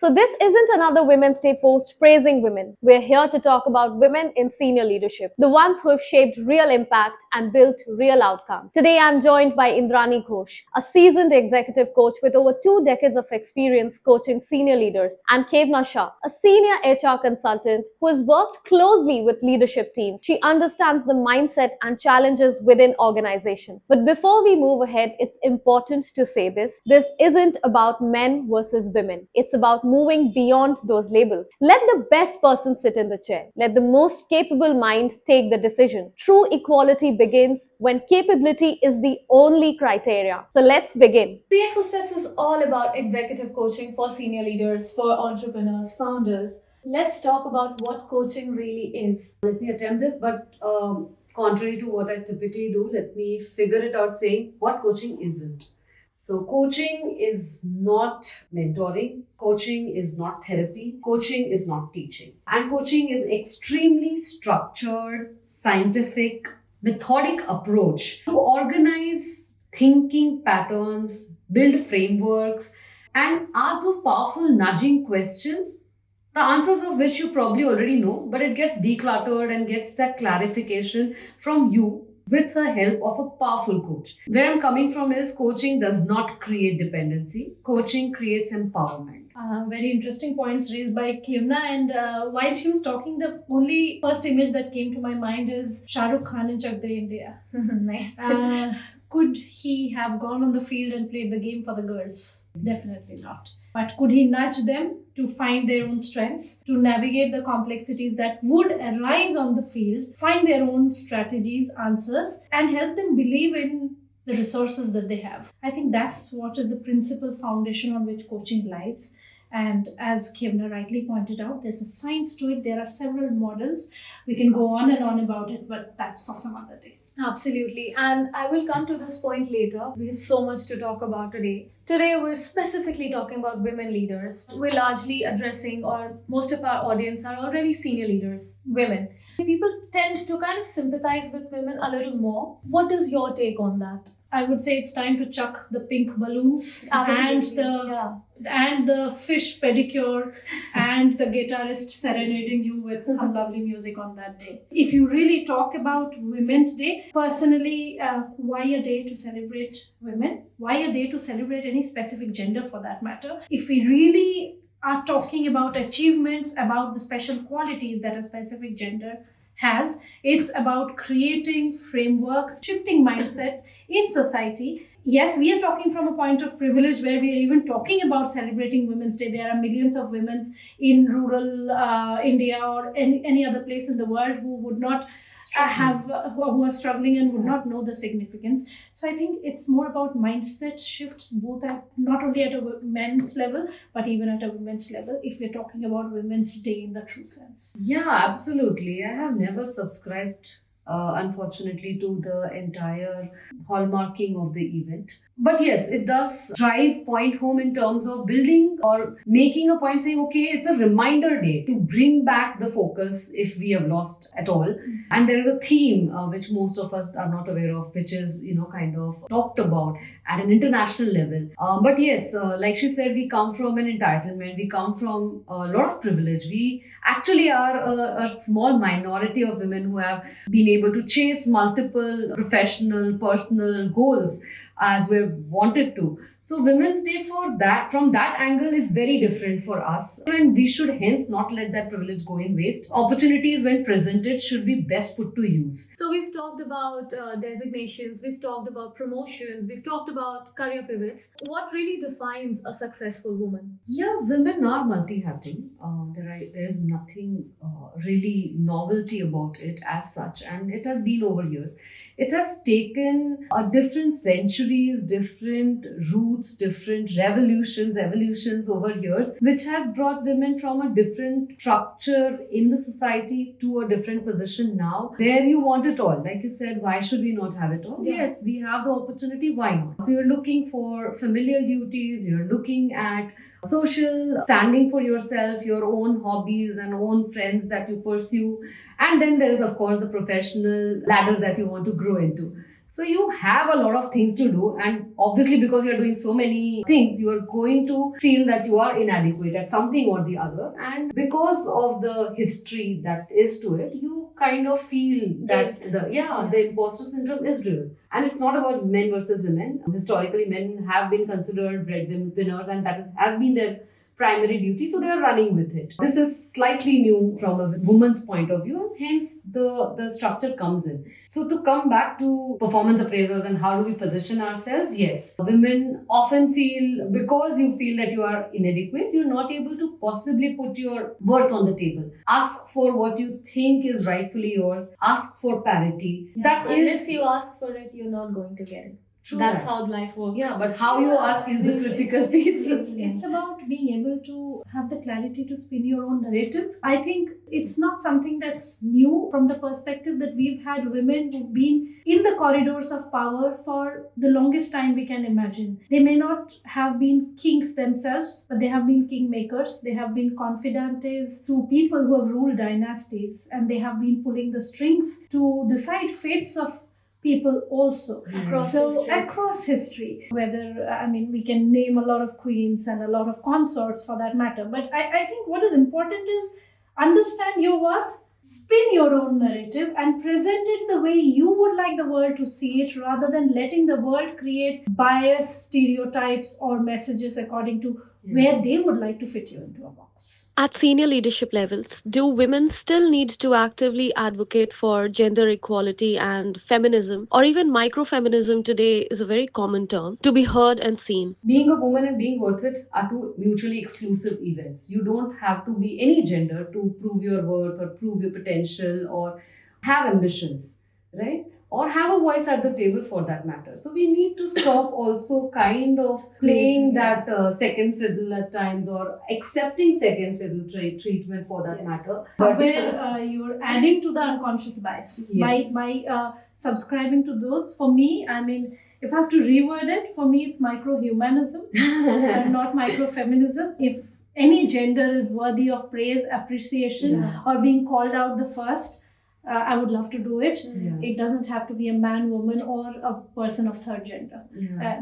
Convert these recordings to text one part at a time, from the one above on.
So, this isn't another Women's Day post praising women. We're here to talk about women in senior leadership, the ones who have shaped real impact and built real outcomes. Today, I'm joined by Indrani Ghosh, a seasoned executive coach with over 2 decades of experience coaching senior leaders, and Kevna Shah, a senior HR consultant who has worked closely with leadership teams. She understands the mindset and challenges within organizations. But before we move ahead, it's important to say this. This isn't about men versus women. It's about moving beyond those labels. Let the best person sit in the chair. Let the most capable mind take the decision. True equality begins when capability is the only criteria. So let's begin. CXO Steps is all about executive coaching for senior leaders, for entrepreneurs, founders. Let's talk about what coaching really is. Let me attempt this, but contrary to what I typically do, let me figure it out saying what coaching isn't. So, coaching is not mentoring, coaching is not therapy, coaching is not teaching. And coaching is extremely structured, scientific, methodic approach to organize thinking patterns, build frameworks, and ask those powerful nudging questions, the answers of which you probably already know, but it gets decluttered and gets that clarification from you with the help of a powerful coach. Where I'm coming from is coaching does not create dependency, coaching creates empowerment. Very interesting points raised by Kivna, and while she was talking, the only first image that came to my mind is Shah Rukh Khan in Chak De India. Nice. Could he have gone on the field and played the game for the girls? Definitely not. But could he nudge them to find their own strengths, to navigate the complexities that would arise on the field, find their own strategies, answers, and help them believe in the resources that they have? I think that's what is the principal foundation on which coaching lies. And as Kevna rightly pointed out, there's a science to it. There are several models. We can go on and on about it, but that's for some other day. Absolutely. And I will come to this point later. We have so much to talk about today. Today, we're specifically talking about women leaders. We're largely addressing, or most of our audience are already senior leaders, women. People tend to kind of sympathize with women a little more. What is your take on that? I would say it's time to chuck the pink balloons. Absolutely. And the fish pedicure and the guitarist serenading you with some lovely music on that day. If you really talk about Women's Day, personally, why a day to celebrate women? Why a day to celebrate any specific gender for that matter? If we really are talking about achievements, about the special qualities that a specific gender has, it's about creating frameworks, shifting mindsets in society. Yes, we are talking from a point of privilege where we are even talking about celebrating Women's Day. There are millions of women in rural India or any other place in the world who would not who are struggling and would not know the significance. So I think it's more about mindset shifts, both at not only at a men's level, but even at a women's level, if we're talking about Women's Day in the true sense. Yeah, absolutely. I have never subscribed, unfortunately, to the entire hallmarking of the event. But yes, it does drive point home in terms of building or making a point saying, okay, it's a reminder day to bring back the focus if we have lost at all. And there is a theme which most of us are not aware of, which is, kind of talked about at an international level. But yes, like she said, we come from an entitlement, we come from a lot of privilege. We actually are a small minority of women who have been able to chase multiple professional, personal goals as we've wanted to. So Women's Day from that angle is very different for us. And we should hence not let that privilege go in waste. Opportunities when presented should be best put to use. So we've talked about designations, we've talked about promotions, we've talked about career pivots. What really defines a successful woman? Yeah, women are multi-hatting. There is nothing really novelty about it as such, and it has been over years. It has taken different centuries, different roots, different evolutions over years, which has brought women from a different structure in the society to a different position now, where you want it all. Like you said, why should we not have it all? Yeah. Yes, we have the opportunity, why not? So you're looking for familial duties, you're looking at social standing for yourself, your own hobbies and own friends that you pursue. And then there is, of course, the professional ladder that you want to grow into. So you have a lot of things to do, and obviously because you're doing so many things, you are going to feel that you are inadequate at something or the other. And because of the history that is to it, you kind of feel that the imposter syndrome is real. And it's not about men versus women. Historically, men have been considered breadwinners, and that has been their primary duty, so they are running with it. This is slightly new from a woman's point of view, and hence the structure comes in. So to come back to performance appraisals and how do we position ourselves, yes, women often feel, because you feel that you are inadequate, you're not able to possibly put your worth on the table. Ask for what you think is rightfully yours. Ask for parity. Unless you ask for it, you're not going to get it. True That's that. how life works. Yeah, but how you ask is the critical piece. It's about being able to have the clarity to spin your own narrative. I think it's not something that's new from the perspective that we've had women who've been in the corridors of power for the longest time we can imagine. They may not have been kings themselves, but they have been kingmakers. They have been confidantes to people who have ruled dynasties, and they have been pulling the strings to decide fates of people also across history. Whether we can name a lot of queens and a lot of consorts for that matter, but I think what is important is understand your worth, spin your own narrative, and present it the way you would like the world to see it, rather than letting the world create bias, stereotypes, or messages according to where they would like to fit you into a box. At senior leadership levels, do women still need to actively advocate for gender equality and feminism, or even microfeminism today is a very common term, to be heard and seen? Being a woman and being worth it are two mutually exclusive events. You don't have to be any gender to prove your worth or prove your potential or have ambitions, right? Or have a voice at the table for that matter. So we need to stop also kind of playing that second fiddle at times, or accepting second fiddle treatment for that matter. But where you're adding to the unconscious bias by subscribing to those. For me, if I have to reword it, for me it's micro-humanism and not micro-feminism. If any gender is worthy of praise, appreciation, or being called out the first, I would love to do it. It doesn't have to be a man, woman, or a person of third gender.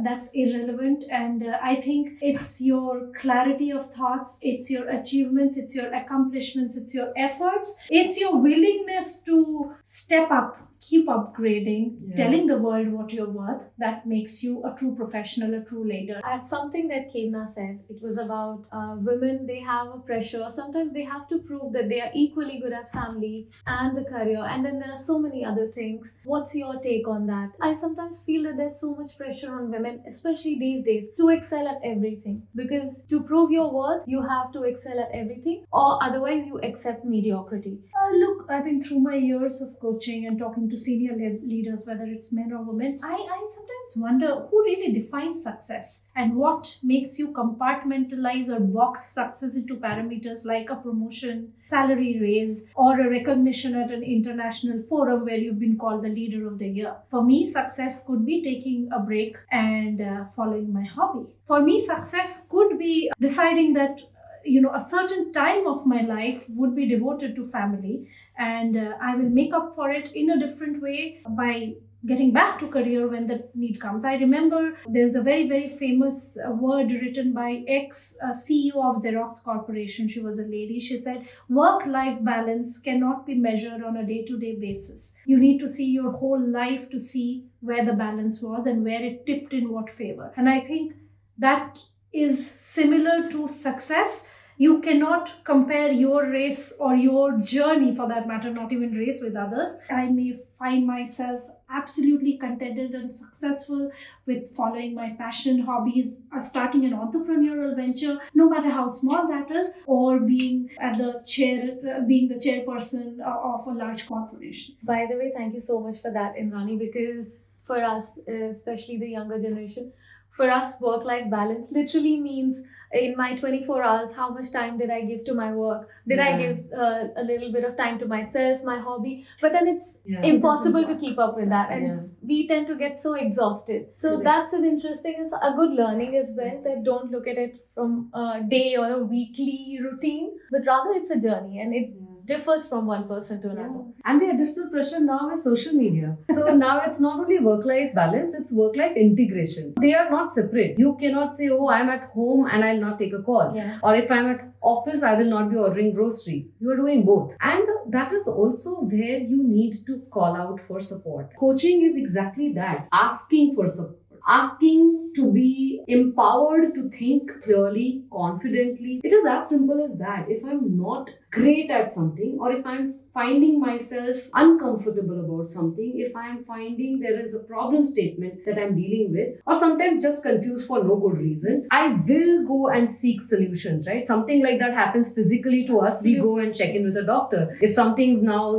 That's irrelevant. And I think it's your clarity of thoughts, it's your achievements, it's your accomplishments, it's your efforts, it's your willingness to step up, keep upgrading, telling the world what you're worth, that makes you a true professional, a true leader. At something that Kevna said, it was about women, they have a pressure. Sometimes they have to prove that they are equally good at family and the career, and then there are so many other things. What's your take on that? I sometimes feel that there's so much pressure on women, especially these days, to excel at everything. Because to prove your worth, you have to excel at everything, or otherwise you accept mediocrity. Look, through my years of coaching and talking to senior leaders, whether it's men or women, I sometimes wonder who really defines success and what makes you compartmentalize or box success into parameters like a promotion, salary raise, or a recognition at an international forum where you've been called the leader of the year. For me, success could be taking a break and following my hobby. For me, success could be deciding that a certain time of my life would be devoted to family, and I will make up for it in a different way by getting back to career when the need comes. I remember there's a very, very famous word written by ex-CEO of Xerox Corporation. She was a lady. She said, work-life balance cannot be measured on a day-to-day basis. You need to see your whole life to see where the balance was and where it tipped in what favor. And I think that is similar to success. You cannot compare your race or your journey, for that matter, not even race, with others. I may find myself absolutely contented and successful with following my passion, hobbies, starting an entrepreneurial venture, no matter how small that is, or being the chairperson of a large corporation. By the way, thank you so much for that, Imrani, because for us, especially the younger generation, for us, work-life balance literally means in my 24 hours, how much time did I give to my work? Did I give a little bit of time to myself, my hobby? But then it's impossible to keep up with that. And we tend to get so exhausted. So that's it's a good learning as well, that don't look at it from a day or a weekly routine, but rather it's a journey. And differs from one person to another. And the additional pressure now is social media. So now it's not only work-life balance, it's work-life integration. They are not separate. You cannot say, oh, I'm at home and I'll not take a call. Yeah. Or if I'm at office, I will not be ordering grocery. You are doing both. And that is also where you need to call out for support. Coaching is exactly that. Asking for support. Asking to be empowered to think clearly, confidently. It is as simple as that. If I'm not great at something, or if I'm finding myself uncomfortable about something, if I'm finding there is a problem statement that I'm dealing with, or sometimes just confused for no good reason, I will go and seek solutions, right? Something like that happens physically to us, we go and check in with a doctor. If something's now,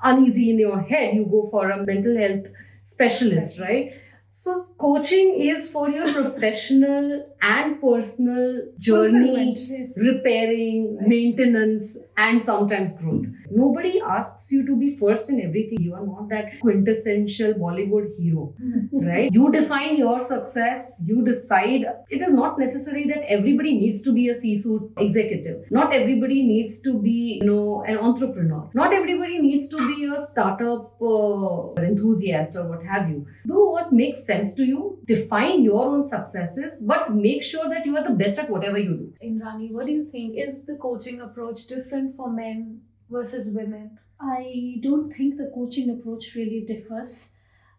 uneasy in your head, you go for a mental health specialist, right? So coaching is for your professional and personal journey, Yes. repairing, maintenance, and sometimes growth. Nobody asks you to be first in everything. You are not that quintessential Bollywood hero, right? You define your success, you decide. It is not necessary that everybody needs to be a C-suite executive. Not everybody needs to be, an entrepreneur. Not everybody needs to be a startup enthusiast or what have you. Do what makes sense to you. Define your own successes, but make sure that you are the best at whatever you do. Indrani, what do you think? Is the coaching approach different for men versus women? I don't think the coaching approach really differs.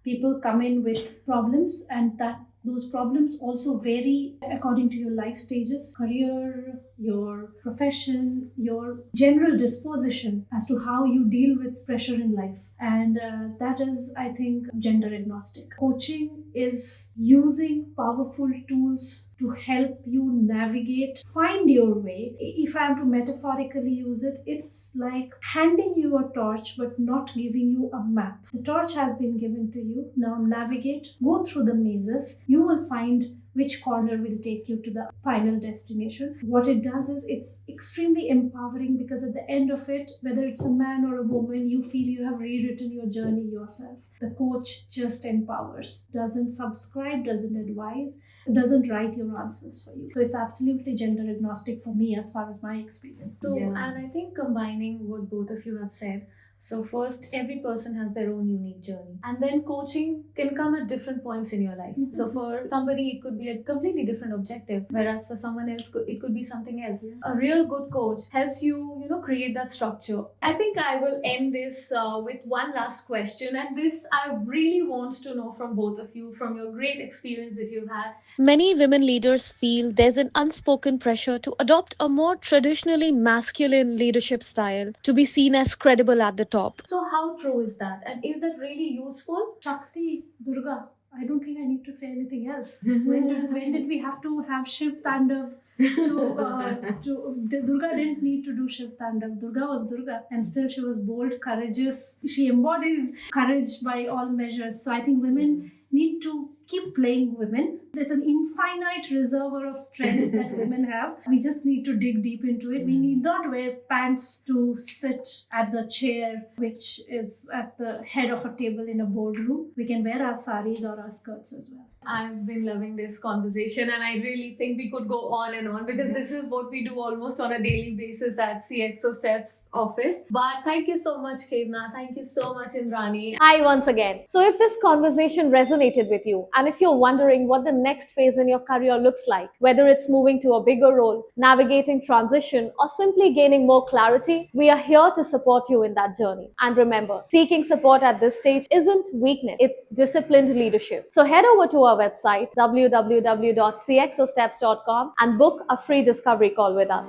People come in with problems, and that those problems also vary according to your life stages, career, your profession, your general disposition as to how you deal with pressure in life. And that is, I think, gender agnostic. Coaching is using powerful tools to help you navigate, find your way. If I am to metaphorically use it, it's like handing you a torch but not giving you a map. The torch has been given to you. Now navigate, go through the mazes. You will find which corner will take you to the final destination. What it does is it's extremely empowering, because at the end of it, whether it's a man or a woman, you feel you have rewritten your journey yourself. The coach just empowers, doesn't subscribe, doesn't advise, doesn't write your answers for you. So it's absolutely gender agnostic for me as far as my experience. So, Yeah. and I think combining what both of you have said, so first, every person has their own unique journey. And then coaching can come at different points in your life. Mhm. So for somebody, it could be a completely different objective, whereas for someone else, it could be something else. A real good coach helps you, create that structure. I think I will end this with one last question. And this I really want to know from both of you, from your great experience that you've had. Many women leaders feel there's an unspoken pressure to adopt a more traditionally masculine leadership style to be seen as credible at the top. So how true is that? And is that really useful? Shakti, Durga, I don't think I need to say anything else. When did we have to have Shiv Tandav? Durga didn't need to do Shiv Tandav. Durga was Durga, and still she was bold, courageous. She embodies courage by all measures. So I think women need to keep playing women. There's an infinite reservoir of strength that women have. We just need to dig deep into it. We need not wear pants to sit at the chair, which is at the head of a table in a boardroom. We can wear our saris or our skirts as well. I've been loving this conversation, and I really think we could go on and on, because this is what we do almost on a daily basis at CXO Steps office. But thank you so much, Kevna. Thank you so much, Indrani. Hi once again. So if this conversation resonated with you, and if you're wondering what the next phase in your career looks like, whether it's moving to a bigger role, navigating transition, or simply gaining more clarity, we are here to support you in that journey. And remember, seeking support at this stage isn't weakness, it's disciplined leadership. So head over to our website, www.cxosteps.com, and book a free discovery call with us.